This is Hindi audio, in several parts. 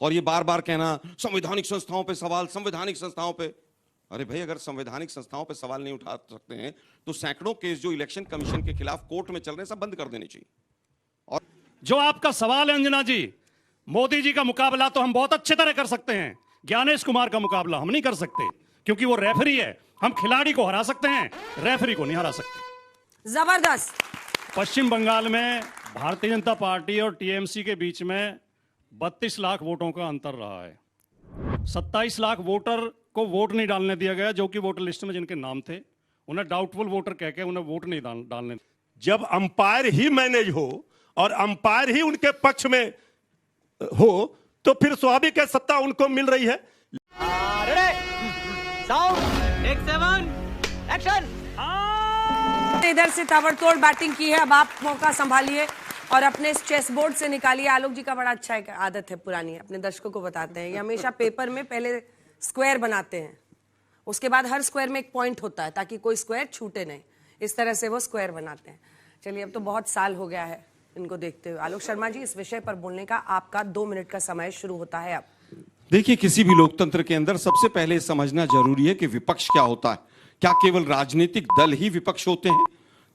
और ये बार बार कहना संवैधानिक संस्थाओं पे सवाल, संवैधानिक संस्थाओं पे। अरे भाई, अगर संवैधानिक संस्थाओं पे सवाल नहीं उठा सकते हैं तो सैकड़ों केस जो इलेक्शन कमीशन के खिलाफ कोर्ट में चल रहे हैं सब बंद कर देने चाहिए। और जो आपका सवाल है अंजना जी, मोदी जी का मुकाबला तो हम बहुत अच्छी तरह कर सकते हैं, ज्ञानेश कुमार का मुकाबला हम नहीं कर सकते क्योंकि वो रेफरी है। हम खिलाड़ी को हरा सकते हैं, रेफरी को नहीं हरा सकते। जबरदस्त। पश्चिम बंगाल में भारतीय जनता पार्टी और टीएमसी के बीच में 32 लाख वोटों का अंतर रहा है। 27 लाख वोटर को वोट नहीं डालने दिया गया, जो कि वोटर लिस्ट में जिनके नाम थे उन्हें डाउटफुल वोटर कह के उन्हें वोट नहीं डालने। जब अंपायर ही मैनेज हो और अंपायर ही उनके पक्ष में हो तो फिर स्वाभाविक है सत्ता उनको मिल रही है। इधर से ताबड़तोड़ बैटिंग की है, अब आप मौका संभालिए और अपने चेस बोर्ड से निकालिए। आलोक जी का बड़ा अच्छा एक आदत है पुरानी, अपने दर्शकों को बताते हैं, ये हमेशा पेपर में पहले स्क्वायर बनाते हैं, उसके बाद हर स्क्वायर में एक पॉइंट होता है ताकि कोई स्क्वायर छूटे नहीं, इस तरह से वो स्क्वायर बनाते हैं। चलिए, अब तो बहुत साल हो गया है इनको देखते हुए। आलोक शर्मा जी, इस विषय पर बोलने का आपका 2 मिनट का समय शुरू होता है अब। देखिए, किसी भी लोकतंत्र के अंदर सबसे पहले समझना जरूरी है कि विपक्ष क्या होता है। क्या केवल राजनीतिक दल ही विपक्ष होते हैं?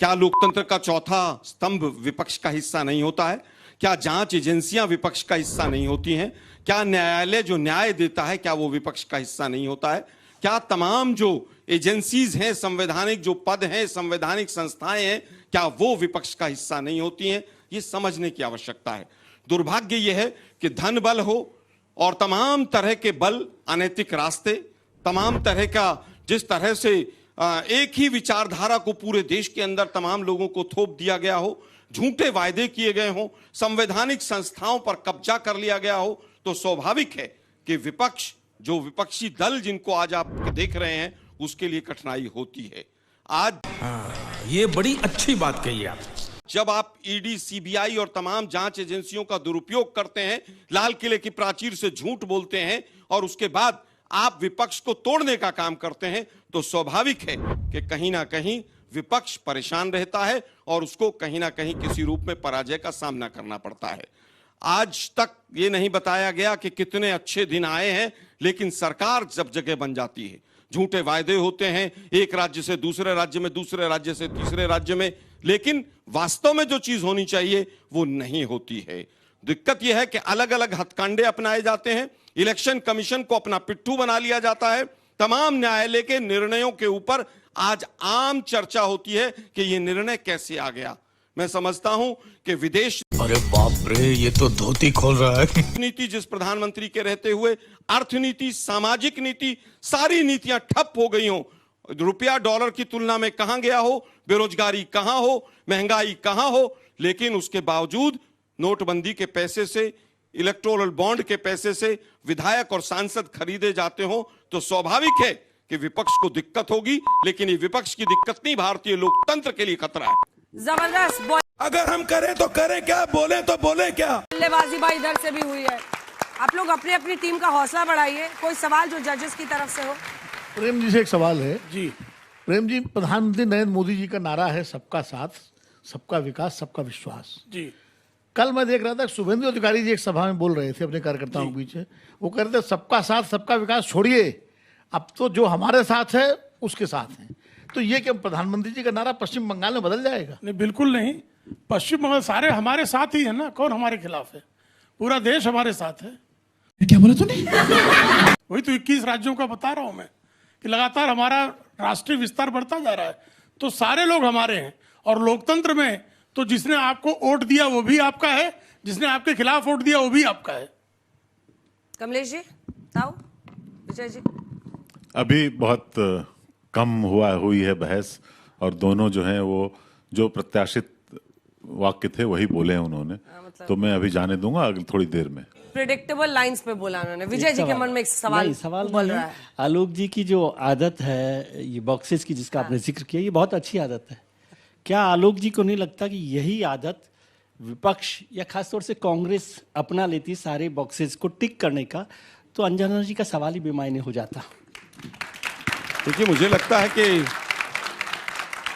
क्या लोकतंत्र का चौथा स्तंभ विपक्ष का हिस्सा नहीं होता है? क्या जांच एजेंसियां विपक्ष का हिस्सा नहीं होती हैं? क्या न्यायालय जो न्याय देता है क्या वो विपक्ष का हिस्सा नहीं होता है? क्या तमाम जो एजेंसीज हैं, संवैधानिक जो पद हैं, संवैधानिक संस्थाएं हैं, क्या वो विपक्ष का हिस्सा नहीं होती हैं? ये समझने की आवश्यकता है। दुर्भाग्य यह है कि धन बल हो और तमाम तरह के बल, अनैतिक रास्ते, तमाम तरह का जिस तरह से एक ही विचारधारा को पूरे देश के अंदर तमाम लोगों को थोप दिया गया हो, झूठे वायदे किए गए हों, संवैधानिक संस्थाओं पर कब्जा कर लिया गया हो, तो स्वाभाविक है कि विपक्ष, जो विपक्षी दल जिनको आज आप देख रहे हैं, उसके लिए कठिनाई होती है। आज ये बड़ी अच्छी बात कही आप। जब आप ईडी, सीबीआई और तमाम जांच एजेंसियों का दुरुपयोग करते हैं, लाल किले की प्राचीर से झूठ बोलते हैं और उसके बाद आप विपक्ष को तोड़ने का काम करते हैं, तो स्वाभाविक है कि कहीं ना कहीं विपक्ष परेशान रहता है और उसको कहीं ना कहीं किसी रूप में पराजय का सामना करना पड़ता है। आज तक ये नहीं बताया गया कि कितने अच्छे दिन आए हैं, लेकिन सरकार जब जगह बन जाती है, झूठे वायदे होते हैं एक राज्य से दूसरे राज्य में, दूसरे राज्य से तीसरे राज्य में, लेकिन वास्तव में जो चीज होनी चाहिए वो नहीं होती है। दिक्कत यह है कि अलग अलग हथकंडे अपनाए जाते हैं, इलेक्शन कमीशन को अपना पिट्ठू बना लिया जाता है, तमाम न्यायालय के निर्णयों के ऊपर आज आम चर्चा होती है कि ये निर्णय कैसे आ गया। मैं समझता हूं कि विदेश, अरे बाप रे, ये तो धोती खोल रहा है। नीति जिस प्रधानमंत्री के रहते हुए, अर्थनीति, सामाजिक नीति, सारी नीतियां ठप हो गई हों, रुपया डॉलर की तुलना में कहां गया हो, बेरोजगारी कहां हो, महंगाई कहां हो, लेकिन उसके बावजूद नोटबंदी के पैसे से, इलेक्टोरल बॉन्ड के पैसे से विधायक और सांसद खरीदे जाते हो, तो स्वाभाविक है कि विपक्ष को दिक्कत होगी। लेकिन ये विपक्ष की दिक्कत नहीं, भारतीय लोकतंत्र के लिए खतरा है। जबरदस्त। अगर हम करें तो करें क्या, बोले तो बोले क्या। बल्लेबाजी भाई इधर से भी हुई है। आप लोग अपनी अपनी टीम का हौसला बढ़ाइए। कोई सवाल जो जजेस की तरफ से हो? प्रेम जी से एक सवाल है। जी प्रेम जी, प्रधानमंत्री नरेंद्र मोदी जी का नारा है सबका साथ, सबका विकास, सबका विश्वास। जी कल मैं देख रहा था शुभेंदु अधिकारी जी एक सभा में बोल रहे थे अपने कार्यकर्ताओं के बीच में, वो कह रहे थे सबका साथ सबका विकास छोड़िए, अब तो जो हमारे साथ है उसके साथ है। तो ये क्या प्रधानमंत्री जी का नारा पश्चिम बंगाल में बदल जाएगा? नहीं, बिल्कुल नहीं। पश्चिम बंगाल सारे हमारे साथ ही है ना, कौन हमारे खिलाफ है? पूरा देश हमारे साथ है। क्या बोला तूने? वही तो 21 राज्यों का बता रहा हूं मैं कि लगातार हमारा राष्ट्रीय विस्तार बढ़ता जा रहा है, तो सारे लोग हमारे हैं। और लोकतंत्र में तो जिसने आपको वोट दिया वो भी आपका है, जिसने आपके खिलाफ वोट दिया वो भी आपका है। कमलेश जी, ताऊ, विजय जी। अभी बहुत कम हुई है बहस, और दोनों जो हैं वो जो प्रत्याशित वाक्य थे वही बोले हैं उन्होंने, मतलब तो मैं अभी जाने दूंगा अगली थोड़ी देर में। प्रेडिक्टेबल लाइंस पे बोला उन्होंने। विजय जी के मन में एक सवाल बोल रहा है। आलोक जी की जो आदत है ये बॉक्सेस की, जिसका आपने जिक्र किया, ये बहुत अच्छी आदत है। क्या आलोक जी को नहीं लगता कि यही आदत विपक्ष या खासतौर से कांग्रेस अपना लेती सारे बॉक्सेस को टिक करने का, तो अंजना जी का सवाल ही बेमायने हो जाता? देखिए, मुझे लगता है कि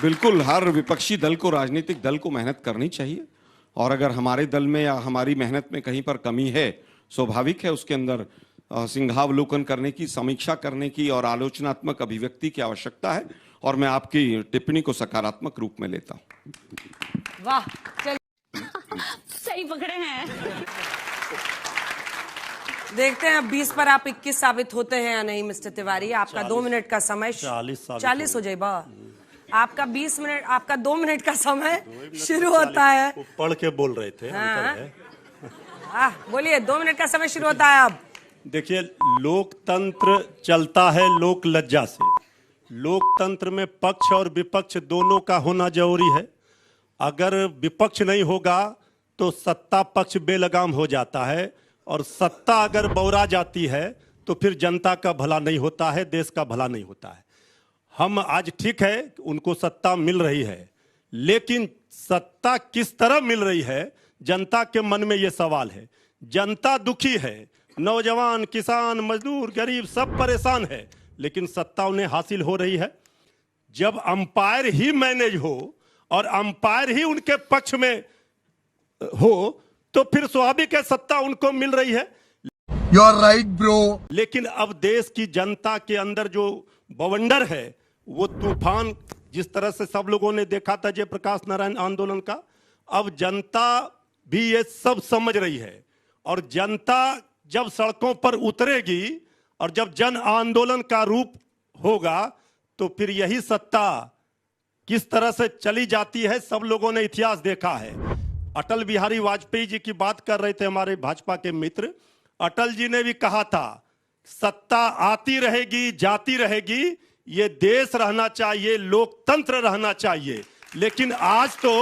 बिल्कुल हर विपक्षी दल को, राजनीतिक दल को मेहनत करनी चाहिए, और अगर हमारे दल में या हमारी मेहनत में कहीं पर कमी है, स्वाभाविक है उसके अंदर सिंहावलोकन करने की, समीक्षा करने की और आलोचनात्मक अभिव्यक्ति की आवश्यकता है, और मैं आपकी टिप्पणी को सकारात्मक रूप में लेता हूं। वाह, चल सही पकड़े हैं। देखते हैं अब 20 पर आप 21 साबित होते हैं या नहीं। मिस्टर तिवारी, आपका 2 मिनट का समय 40 हो जाए बा। आपका 20 मिनट, आपका 2 मिनट का समय शुरू होता है। वो पढ़ के बोल रहे थे। हाँ, बोलिए, 2 मिनट का समय शुरू होता है अब। देखिए, लोकतंत्र चलता है लोक लज्जा से। लोकतंत्र में पक्ष और विपक्ष दोनों का होना जरूरी है। अगर विपक्ष नहीं होगा तो सत्ता पक्ष बेलगाम हो जाता है, और सत्ता अगर बौरा जाती है तो फिर जनता का भला नहीं होता है, देश का भला नहीं होता है। हम आज ठीक है उनको सत्ता मिल रही है, लेकिन सत्ता किस तरह मिल रही है, जनता के मन में ये सवाल है। जनता दुखी है, नौजवान, किसान, मजदूर, गरीब सब परेशान है, लेकिन सत्ता उन्हें हासिल हो रही है। जब अंपायर ही मैनेज हो और अंपायर ही उनके पक्ष में हो तो फिर स्वाभाविक है सत्ता उनको मिल रही है। You are right bro. लेकिन अब देश की जनता के अंदर जो बवंडर है, वो तूफान जिस तरह से सब लोगों ने देखा था जयप्रकाश नारायण आंदोलन का, अब जनता भी ये सब समझ रही है। और जनता जब सड़कों पर उतरेगी और जब जन आंदोलन का रूप होगा तो फिर यही सत्ता किस तरह से चली जाती है, सब लोगों ने इतिहास देखा है। अटल बिहारी वाजपेयी जी की बात कर रहे थे हमारे भाजपा के मित्र। अटल जी ने भी कहा था सत्ता आती रहेगी, जाती रहेगी, ये देश रहना चाहिए, लोकतंत्र रहना चाहिए। लेकिन आज तो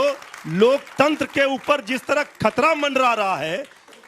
लोकतंत्र के ऊपर जिस तरह खतरा मंडरा रहा है,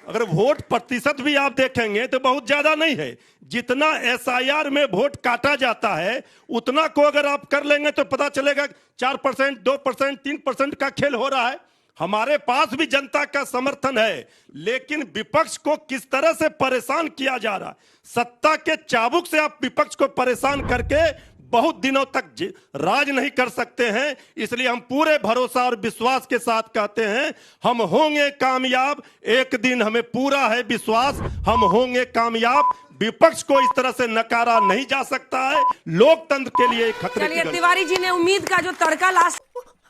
अगर वोट प्रतिशत भी आप देखेंगे तो बहुत ज्यादा नहीं है। जितना एसआईआर में वोट काटा जाता है उतना को अगर आप कर लेंगे तो पता चलेगा 4%, 2%, 3% का खेल हो रहा है। हमारे पास भी जनता का समर्थन है, लेकिन विपक्ष को किस तरह से परेशान किया जा रहा है। सत्ता के चाबुक से आप विपक्ष को परेशान करके बहुत दिनों तक राज नहीं कर सकते हैं। इसलिए हम पूरे भरोसा और विश्वास के साथ कहते हैं हम होंगे कामयाब। एक दिन हमें पूरा है विश्वास, हम होंगे कामयाब। विपक्ष को इस तरह से नकारा नहीं जा सकता है। लोकतंत्र के लिए खतरे की चलिए, तिवारी जी ने उम्मीद का जो तड़का लास्ट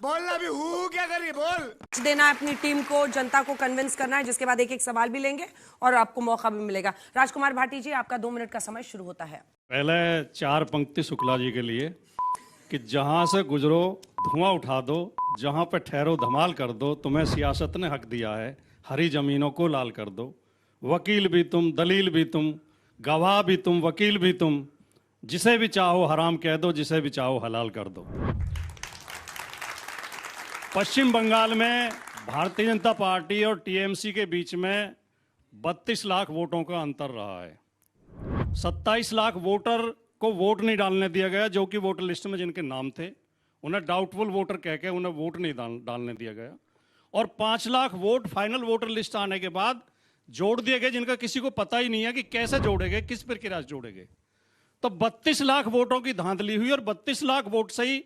बोलना भी हूँ, क्या करिए बोल देना है अपनी टीम को, जनता को कन्विंस करना है, जिसके बाद एक एक सवाल भी लेंगे और आपको मौका भी मिलेगा। राजकुमार भाटी जी, आपका 2 मिनट का समय शुरू होता है। पहले 4 पंक्ति शुक्ला जी के लिए कि जहां से गुजरो धुआं उठा दो, जहां पे ठहरो धमाल कर दो, तुम्हें सियासत ने हक दिया है, हरी जमीनों को लाल कर दो। वकील भी तुम, दलील भी तुम, गवाह भी तुम, वकील भी तुम, जिसे भी चाहो हराम कह दो, जिसे भी चाहो हलाल कर दो। पश्चिम बंगाल में भारतीय जनता पार्टी और टीएमसी के बीच में 32 लाख वोटों का अंतर रहा है। 27 लाख वोटर को वोट नहीं डालने दिया गया, जो कि वोटर लिस्ट में जिनके नाम थे उन्हें डाउटफुल वोटर कह के उन्हें वोट नहीं डालने दिया गया। और 5 lakh vote final voter list आने के बाद जोड़ दिए गए, जिनका किसी को पता ही नहीं है कि कैसे जोड़े गए, किस प्रक्रिया से जोड़े गए। तो 32 लाख वोटों की धांधली हुई और 32 लाख वोट से ही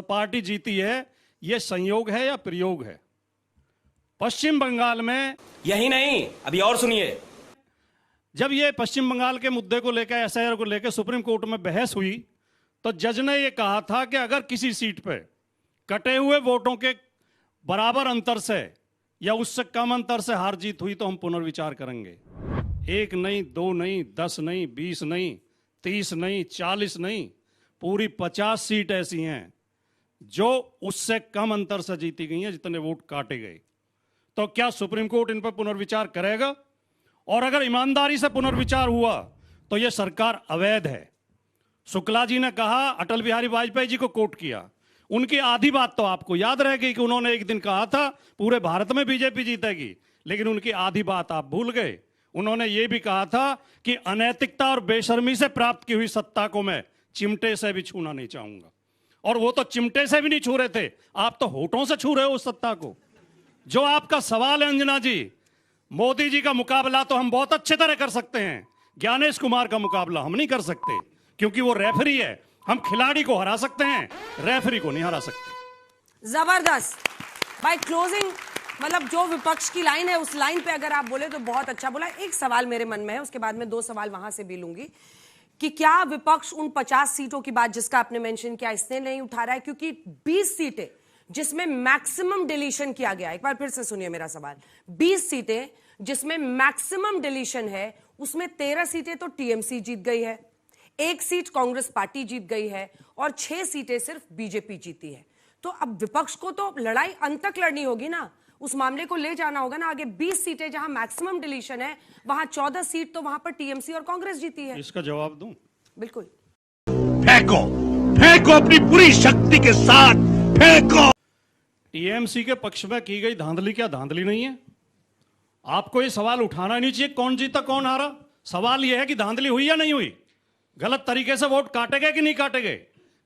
पार्टी जीती है। यह संयोग है या प्रयोग है? पश्चिम बंगाल में यही नहीं, अभी और सुनिए। जब ये पश्चिम बंगाल के मुद्दे को लेकर, एसआईआर को लेकर सुप्रीम कोर्ट में बहस हुई तो जज ने यह कहा था कि अगर किसी सीट पे कटे हुए वोटों के बराबर अंतर से या उससे कम अंतर से हार जीत हुई तो हम पुनर्विचार करेंगे। 1 नहीं, 2 नहीं, 10 नहीं, 20 नहीं, 30 नहीं, 40 नहीं, पूरी 50 सीट ऐसी हैं जो उससे कम अंतर से जीती गई हैं, जितने वोट काटे गए। तो क्या सुप्रीम कोर्ट इन पर पुनर्विचार करेगा? और अगर ईमानदारी से पुनर्विचार हुआ तो यह सरकार अवैध है। शुक्ला जी ने कहा, अटल बिहारी वाजपेयी जी को कोट किया, उनकी आधी बात तो आपको याद रह गई कि उन्होंने एक दिन कहा था पूरे भारत में बीजेपी जीतेगी, लेकिन उनकी आधी बात आप भूल गए। उन्होंने ये भी कहा था कि अनैतिकता और बेशर्मी से प्राप्त की हुई सत्ता को मैं चिमटे से भी छूना नहीं चाहूंगा। और वो तो चिमटे से भी नहीं छू रहे थे, आप तो होठों से छू रहे हो उस सत्ता को। जो आपका सवाल है अंजना जी, मोदी जी का मुकाबला तो हम बहुत अच्छे तरह कर सकते हैं, ज्ञानेश कुमार का मुकाबला हम नहीं कर सकते क्योंकि वो रेफरी है। हम खिलाड़ी को हरा सकते हैं, रेफरी को नहीं हरा सकते। जबरदस्त। बाय क्लोजिंग मतलब जो विपक्ष की लाइन है उस लाइन पे अगर आप बोले तो बहुत अच्छा बोला। एक सवाल मेरे मन में है, उसके बाद में 2 सवाल वहां से भी लूंगी कि क्या विपक्ष उन 50 सीटों की बात जिसका आपने मेंशन किया इसने नहीं उठा रहा है, क्योंकि 20 सीटें जिसमें मैक्सिमम डिलीशन किया गया, एक बार फिर से सुनिए मेरा सवाल, 20 सीटें जिसमें मैक्सिमम डिलीशन है उसमें 13 सीटें तो टीएमसी जीत गई है, 1 सीट कांग्रेस पार्टी जीत गई है और 6 सीटें सिर्फ बीजेपी जीती है। तो अब विपक्ष को तो लड़ाई अंत तक लड़नी होगी ना, उस मामले को ले जाना होगा ना आगे। 20 सीटें जहां मैक्सिमम डिलीशन है वहां 14 सीट तो वहां पर टीएमसी और कांग्रेस जीती है। इसका जवाब दूं? बिल्कुल। फेंको फेंको अपनी पूरी शक्ति के साथ फेंको। टीएमसी के पक्ष में की गई धांधली क्या धांधली नहीं है? आपको ये सवाल उठाना नहीं चाहिए कौन जीता कौन हारा। सवाल यह है कि धांधली हुई या नहीं हुई, गलत तरीके से वोट काटे गए कि नहीं काटे गए,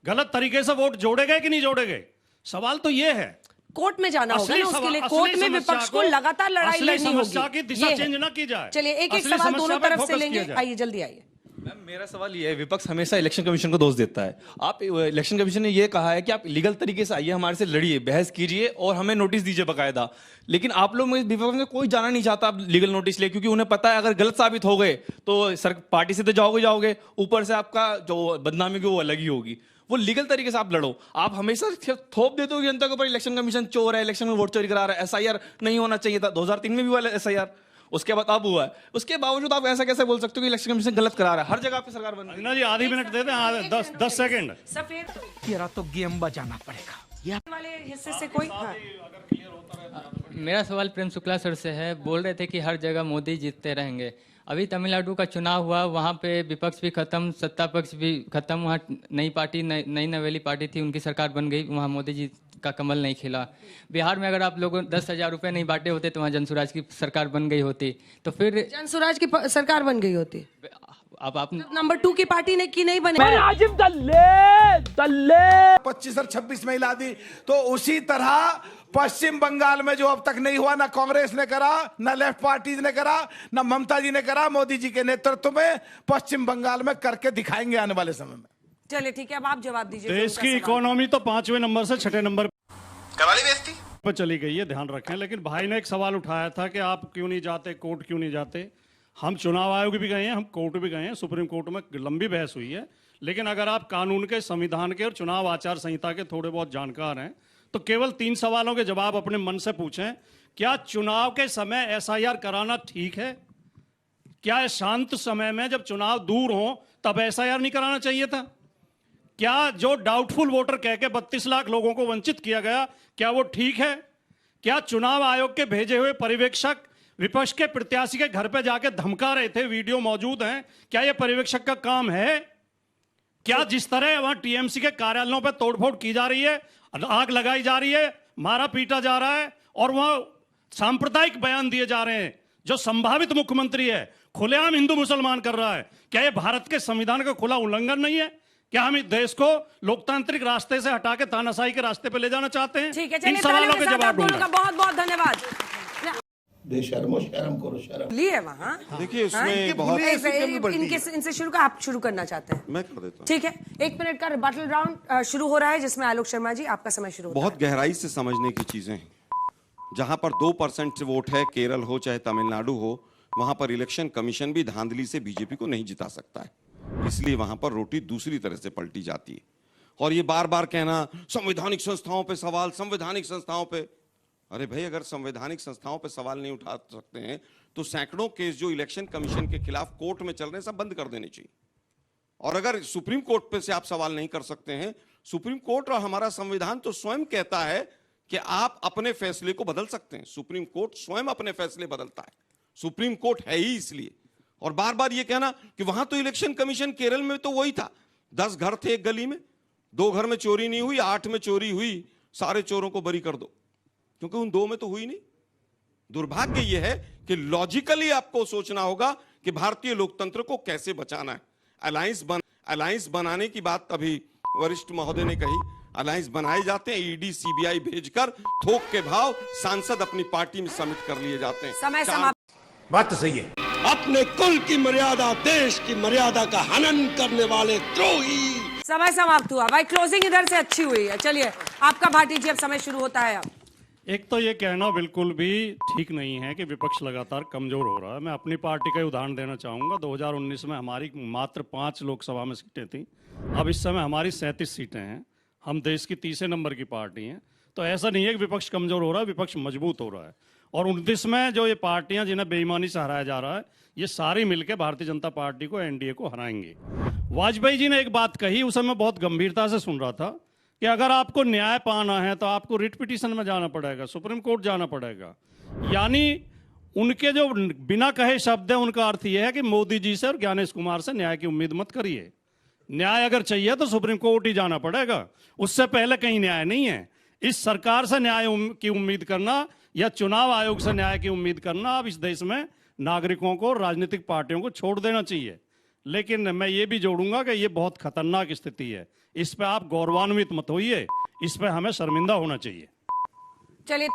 गलत तरीके से वोट जोड़े गए कि नहीं जोड़े गए। सवाल तो यह है। कोर्ट में जाना होगा ना उसके लिए, कोर्ट में विपक्ष को लगातार लड़ाई लड़नी होगी की दिशा चेंज ना की जाए। चलिए एक एक सवाल दोनों तरफ से लेंगे, आइए जल्दी आइए। मैम मेरा सवाल ये है, विपक्ष हमेशा इलेक्शन कमीशन को दोष देता है। आप इलेक्शन कमीशन ने ये कहा है कि आप लीगल तरीके से आइए, हमारे से लड़िए, बहस कीजिए और हमें नोटिस दीजिए बकायदा। लेकिन आप लोग में विपक्ष में कोई जाना नहीं चाहता आप लीगल नोटिस ले, क्योंकि उन्हें पता है अगर गलत साबित हो गए तो सर पार्टी से तो जाओगे, ऊपर से आपका जो बदनामी की वो अलग ही होगी। वो लीगल तरीके से आप लड़ो। आप हमेशा थोप देते हो जनता के ऊपर इलेक्शन कमीशन चोर है, इलेक्शन में वोट चोरी करा रहा है, एसआईआर नहीं होना चाहिए था। 2003 में भी हुआ एसआईआर, उसके बाद अब हुआ है, उसके बावजूद आप ऐसा कैसे बोल सकते हो कि इलेक्शन कमीशन गलत करा रहा है? हर जगह आपकी सरकार बन रही है। जी आधी मिनट दे दें, 10 सेकंड। सफेद तेरा तो गेम बजाना पड़ेगा। वाले हिस्से से कोई मेरा सवाल प्रेम शुक्ला सर से है। बोल रहे थे कि हर जगह मोदी जीतते रहेंगे। अभी तमिलनाडु का चुनाव हुआ, वहाँ पे विपक्ष भी खत्म, सत्ता पक्ष भी खत्म, वहाँ नई पार्टी नई नवेली पार्टी थी, उनकी सरकार बन गई, वहाँ मोदी जी का कमल नहीं खिला। बिहार में अगर आप लोगों 10,000 रुपये नहीं बांटे होते तो वहाँ जनसुराज की सरकार बन गई होती। तो फिर जनसुराज की सरकार बन गई होती। अब आप नंबर 2 की पार्टी ने की नहीं बनी। 25 और 26 में हिला दी। तो उसी तरह पश्चिम बंगाल में जो अब तक नहीं हुआ, ना कांग्रेस ने करा, ना लेफ्ट पार्टीज ने करा, ना ममता जी ने करा, मोदी जी के नेतृत्व में पश्चिम बंगाल में करके दिखाएंगे आने वाले समय में। चलिए ठीक है, अब आप जवाब दीजिए। देश की इकोनॉमी तो 5वें नंबर से 6ठे नंबर करवाली बेइज्जती पर चली गई है, ध्यान रखें। लेकिन भाई ने एक सवाल उठाया था कि आप क्यों नहीं जाते, कोर्ट क्यों नहीं जाते। हम चुनाव आयोग भी गए हैं, हम कोर्ट भी गए हैं, सुप्रीम कोर्ट में लंबी बहस हुई है। लेकिन अगर आप कानून के, संविधान के और चुनाव आचार संहिता के थोड़े बहुत जानकार हैं तो केवल 3 सवालों के जवाब अपने मन से पूछें। क्या चुनाव के समय एसआईआर कराना ठीक है? क्या शांत समय में जब चुनाव दूर हो तब एसआईआर नहीं कराना चाहिए था? क्या जो डाउटफुल वोटर कह के 32 लाख लोगों को वंचित किया गया, क्या वो ठीक है? क्या चुनाव आयोग के भेजे हुए पर्यवेक्षक विपक्ष के प्रत्याशी के घर पे जाके धमका रहे थे, वीडियो मौजूद हैं? क्या ये पर्यवेक्षक का काम है? क्या जिस तरह वहां टीएमसी के कार्यालयों पे तोड़फोड़ की जा रही है, आग लगाई जा रही है, मारा पीटा जा रहा है और वहां सांप्रदायिक बयान दिए जा रहे हैं, जो संभावित मुख्यमंत्री है खुलेआम हिंदू मुसलमान कर रहा है, क्या ये भारत के संविधान का खुला उल्लंघन नहीं है? क्या हम इस देश को लोकतांत्रिक रास्ते से हटा के तानाशाही के रास्ते पे ले जाना चाहते हैं? ठीक है, इन सवालों के जवाब दूंगा। बहुत बहुत धन्यवाद। बेशर्मो शर्म करो शर्म। लिए वहाँ देखिए उसमें बहुत इनसे शुरू का आप शुरू करना चाहते हैं? मैं कर देता हूं। ठीक है, 1 मिनट का रिबटल राउंड शुरू हो रहा है जिसमें आलोक शर्मा जी आपका समय शुरू होता है। बहुत गहराई से समझने की चीजें हैं। जहां पर 2% वोट है, केरल हो चाहे तमिलनाडु हो, वहां पर इलेक्शन कमीशन भी धांधली से बीजेपी को नहीं जिता सकता है। इसलिए वहां पर रोटी दूसरी तरह से पलटी जाती है। और ये बार बार कहना संवैधानिक संस्थाओं पे सवाल, संवैधानिक संस्थाओं पे, अरे भाई अगर संवैधानिक संस्थाओं पे सवाल नहीं उठा सकते हैं तो सैकड़ों केस जो इलेक्शन कमीशन के खिलाफ कोर्ट में चल रहे हैं सब बंद कर देने चाहिए। और अगर सुप्रीम कोर्ट पे से आप सवाल नहीं कर सकते हैं, सुप्रीम कोर्ट और हमारा संविधान तो स्वयं कहता है कि आप अपने फैसले को बदल सकते हैं। सुप्रीम कोर्ट स्वयं अपने फैसले बदलता है, सुप्रीम कोर्ट है ही इसलिए। और बार बार ये कहना कि वहां तो इलेक्शन कमीशन, केरल में तो वही था, 10 घर थे एक गली में, 2 घर में चोरी नहीं हुई, 8 में चोरी हुई, सारे चोरों को बरी कर दो, क्योंकि उन 2 में तो हुई नहीं। दुर्भाग्य यह है कि लॉजिकली आपको सोचना होगा कि भारतीय लोकतंत्र को कैसे बचाना है। अलायंस बनाने की बात अभी वरिष्ठ महोदय ने कही, अलायंस बनाए जाते हैं, ईडी सीबीआई भेजकर थोक के भाव सांसद अपनी पार्टी में सबमिट कर लिए जाते हैं। समय समाप्त। बात तो सही है। अपने कुल की मर्यादा, देश की मर्यादा का हनन करने वाले द्रोही। समय समाप्त हुआ भाई, क्लोजिंग इधर से अच्छी हुई है। चलिए आपका भाटी जी अब समय शुरू होता है। अब एक तो ये कहना बिल्कुल भी ठीक नहीं है कि विपक्ष लगातार कमजोर हो रहा है। मैं अपनी पार्टी का ही उदाहरण देना चाहूंगा। 2019 में हमारी मात्र 5 लोकसभा में सीटें थी, अब इस समय हमारी 37 सीटें हैं। हम देश की तीसरे नंबर की पार्टी हैं। तो ऐसा नहीं है कि विपक्ष कमजोर हो रहा है, विपक्ष मजबूत हो रहा है। और 29 में जो ये पार्टियां जिन्हें बेईमानी से हराया जा रहा है, ये सारी मिलकर भारतीय जनता पार्टी को, एनडीए को हराएंगे। वाजपेयी जी ने एक बात कही, उसे मैं बहुत गंभीरता से सुन रहा था कि अगर आपको न्याय पाना है तो आपको रिट पिटीशन में जाना पड़ेगा, सुप्रीम कोर्ट जाना पड़ेगा। यानी उनके जो बिना कहे शब्द है, उनका अर्थ यह है कि मोदी जी से और ज्ञानेश कुमार से न्याय की उम्मीद मत करिए। न्याय अगर चाहिए तो सुप्रीम कोर्ट ही जाना पड़ेगा, उससे पहले कहीं न्याय नहीं है। इस सरकार से न्याय की उम्मीद करना या चुनाव आयोग से न्याय की उम्मीद करना, अब इस देश में नागरिकों को, राजनीतिक पार्टियों को छोड़ देना चाहिए। लेकिन मैं ये भी जोड़ूंगा कि ये बहुत खतरनाक स्थिति है, इस पे आप गौरवान्वित मत होइए, इस पे हमें शर्मिंदा होना चाहिए। चलिए